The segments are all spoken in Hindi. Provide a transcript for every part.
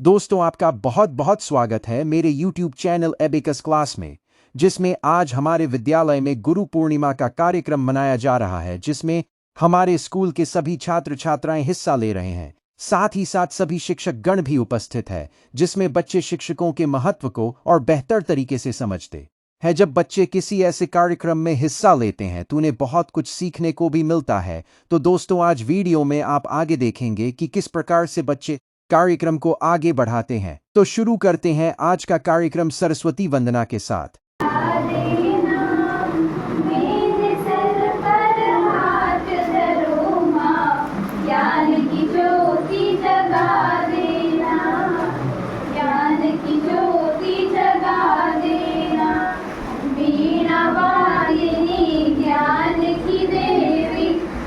दोस्तों, आपका बहुत बहुत स्वागत है मेरे YouTube चैनल एबेकस क्लास में, जिसमें आज हमारे विद्यालय में गुरु पूर्णिमा का कार्यक्रम मनाया जा रहा है, जिसमें हमारे स्कूल के सभी छात्र छात्राएं हिस्सा ले रहे हैं। साथ ही साथ सभी शिक्षक गण भी उपस्थित है, जिसमें बच्चे शिक्षकों के महत्व को और बेहतर तरीके से समझते हैं। जब बच्चे किसी ऐसे कार्यक्रम में हिस्सा लेते हैं तो उन्हें बहुत कुछ सीखने को भी मिलता है। तो दोस्तों, आज वीडियो में आप आगे देखेंगे कि किस प्रकार से बच्चे कार्यक्रम को आगे बढ़ाते हैं। तो शुरू करते हैं आज का कार्यक्रम सरस्वती वंदना के साथ।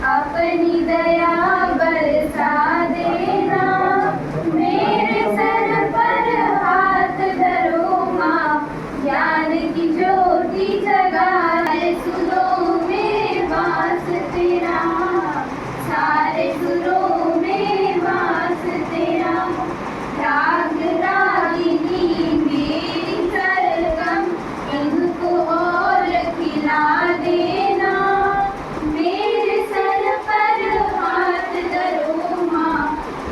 अपनी दया बरसा देना, मेरे सर पर हाथ धरो माँ, ज्ञान की ज्योति जगा दे। सुरों में वास तेरा, सारे सुरों में वास तेरा। राग रागिनी मेरी सरगम, इनको और खिला देना, मेरे सर पर हाथ धरो माँ,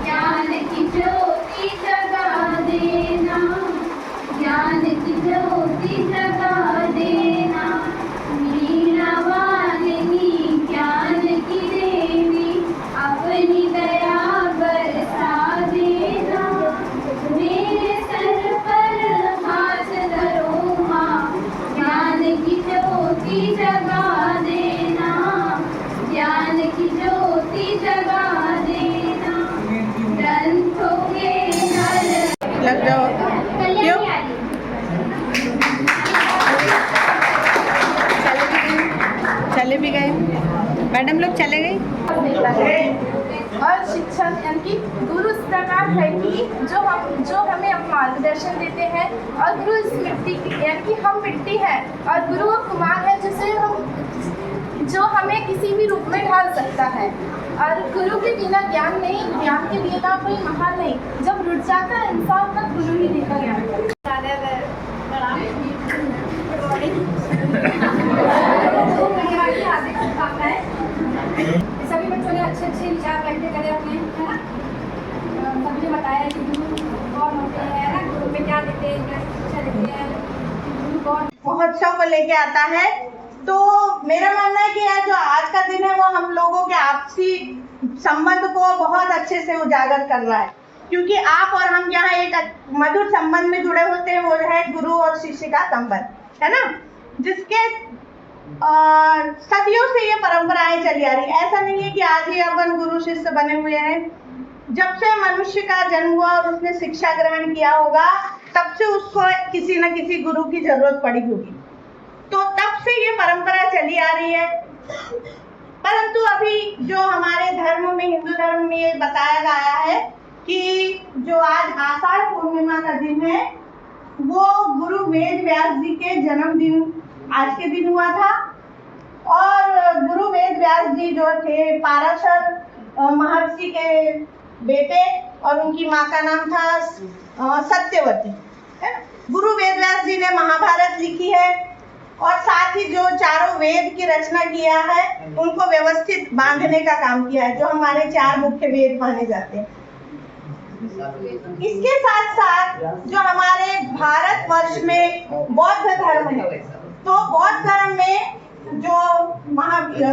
ज्ञान की ज्योति जगा देना, ज्ञान की ज्योति जगा देना। मीरा वालिनी ज्ञान की देवी, अपनी दया बरसा देना, मेरे सर पर हाथ धरो माँ, ज्ञान की ज्योति जगा देना, ज्ञान की ज्योति जगा देना। ग्रंथों के नल लग जाओ। क्यों? चले भी गए मैडम लोग, चले गए। और शिक्षण यानी कि गुरु इस प्रकार है कि जो हमें मार्गदर्शन देते हैं, और गुरु इस मिट्टी की यानी कि हम मिट्टी हैं और गुरु वो कुमार है जो हमें किसी भी रूप में ढाल सकता है। और गुरु के बिना ज्ञान नहीं, ज्ञान के बिना कोई महान नहीं। जब रुट जाता है इंसान तब गुरु ही देखा ज्ञान। सभी बच्चों ने अच्छे अच्छे विचार व्यक्त करे अपने, है ना। सभी ने बताया कि गुरु कौन होते हैं, ना गुरु में क्या देते हैं, क्या शिक्षा देते हैं, गुरु कौन। महोत्सव को लेके आता है। तो मेरा मानना है कि यह जो आज का दिन है वो हम लोगों के आपसी संबंध को बहुत अच्छे से उजागर कर रहा है, क्योंकि आप और हम यहाँ एक मधुर संबंध में जुड़े होते हैं। वो है गुरु और शिष्य का संबंध, है ना, जिसके सदियों से ये परंपराएं चली आ रही है। ऐसा नहीं है कि आज ही अपन गुरु शिष्य बने हुए हैं। जब से मनुष्य का जन्म हुआ और उसने शिक्षा ग्रहण किया होगा, तब से उसको किसी न किसी गुरु की जरूरत पड़ी होगी। तो तब से ये परंपरा चली आ रही है। परंतु अभी जो हमारे धर्म में, हिंदू धर्म में ये बताया गया है कि जो आज आषाढ़ पूर्णिमा का दिन है, वो गुरु वेद व्यास जी के जन्मदिन आज के दिन हुआ था। और गुरु वेद व्यास जी जो थे पाराशर महर्षि के बेटे, और उनकी माँ का नाम था सत्यवती, है ना। गुरु वेद व्यास जी ने महाभारत लिखी है, और साथ ही जो चारों वेद की रचना किया है उनको व्यवस्थित बांधने का काम किया है, जो हमारे 4 मुख्य वेद माने जाते हैं। इसके साथ साथ जो हमारे भारतवर्ष में बौद्ध धर्म है, तो बौद्ध धर्म में जो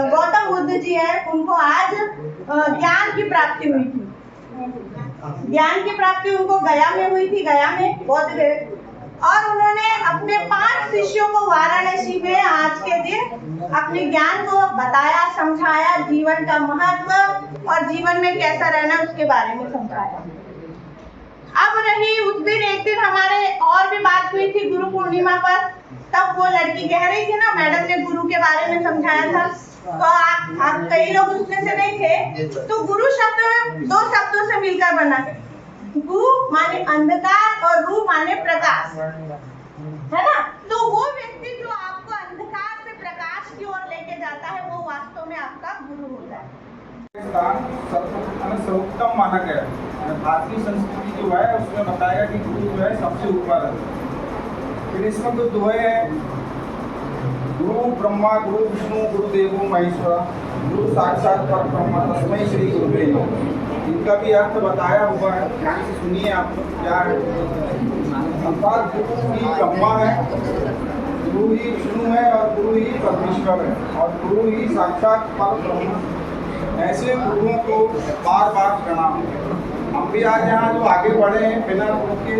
गौतम बुद्ध जी है, उनको आज ज्ञान की प्राप्ति हुई थी। ज्ञान की प्राप्ति उनको गया में हुई थी, गया में बौद्ध गए, और उन्होंने अपने 5 शिष्यों को वाराणसी में आज के दिन अपने ज्ञान को बताया, समझाया, जीवन का महत्व और जीवन में कैसा रहना उसके बारे में समझाया। अब रही उस दिन, एक दिन हमारे और भी बात हुई थी गुरु पूर्णिमा पर। तब वो लड़की कह रही थी ना, मैडम ने गुरु के बारे में समझाया था, तो आप कई लोग उसमें से नहीं थे। तो गुरु शब्द 2 शब्दों से मिलकर बना है। गु माने अंधकार और रू माने प्रकाश, है ना। तो वो व्यक्ति जो आपको अंधकार से प्रकाश की ओर लेके जाता है, वो वास्तव में आपका गुरु होता है। स्थान सर्वोत्तम माना गया है। भारतीय संस्कृति जो है उसमें बताया कि गुरु जो है सबसे ऊपर है। फिर इसमें कुछ दोहे हैं, गुरु ब्रह्मा गुरु विष्णु गुरुदेवो महेश्वरा गुरु साक्षात परब्रह्म तस्मै श्री गुरुवे नमः। इनका भी अर्थ बताया हुआ है, ध्यान से सुनिए आप लोग क्या है। अर्थात गुरु ही ब्रह्मा है, गुरु ही विष्णु है और गुरु ही परमेश्वर है और गुरु ही साक्षात परब्रह्म। ऐसे गुरुओं को बार बार प्रणाम। हम भी आज यहाँ जो आगे बढ़े हैं बिना गुरु के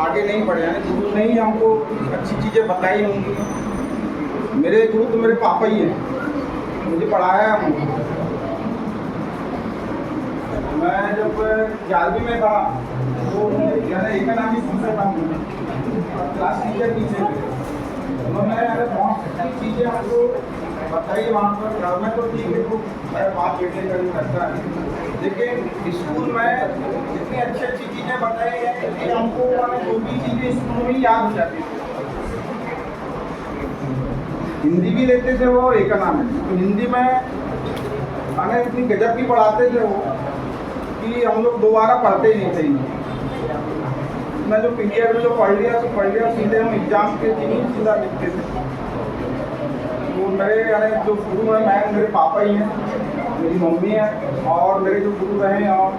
आगे नहीं बढ़े हैं। गुरु ने ही हमको अच्छी चीज़ें बताई होंगी। मेरे गुरु तो मेरे पापा ही हैं, मुझे पढ़ाया है उन्होंने। मैं जब 11वीं में था तो उन्होंने इकोनॉमिक्स पूछा था, क्लास टीचर पीछे थे, उन्होंने बहुत सारी चीज़ें हमको बताइए। वहाँ पर घर में तो ठीक है, तो बात बेटे का करता है, लेकिन स्कूल में इतनी अच्छी अच्छी चीज़ें बताई हैं कि हमको जो भी चीज़ें स्कूल में याद हो जाती थी। हिंदी भी लेते थे वो और इकोनॉमिक्स, तो हिंदी में मैंने इतनी गजब की पढ़ाते थे वो कि हम लोग दोबारा पढ़ते ही नहीं थे। मैं जो पीरियड में जो पढ़ लिया तो पढ़ लिया, सीधे हम एग्जाम के दिन ही सीधा लिखते थे। तो मेरे यानी जो गुरु है, मैं मेरे पापा ही हैं, मेरी मम्मी है और मेरे जो गुरु रहे और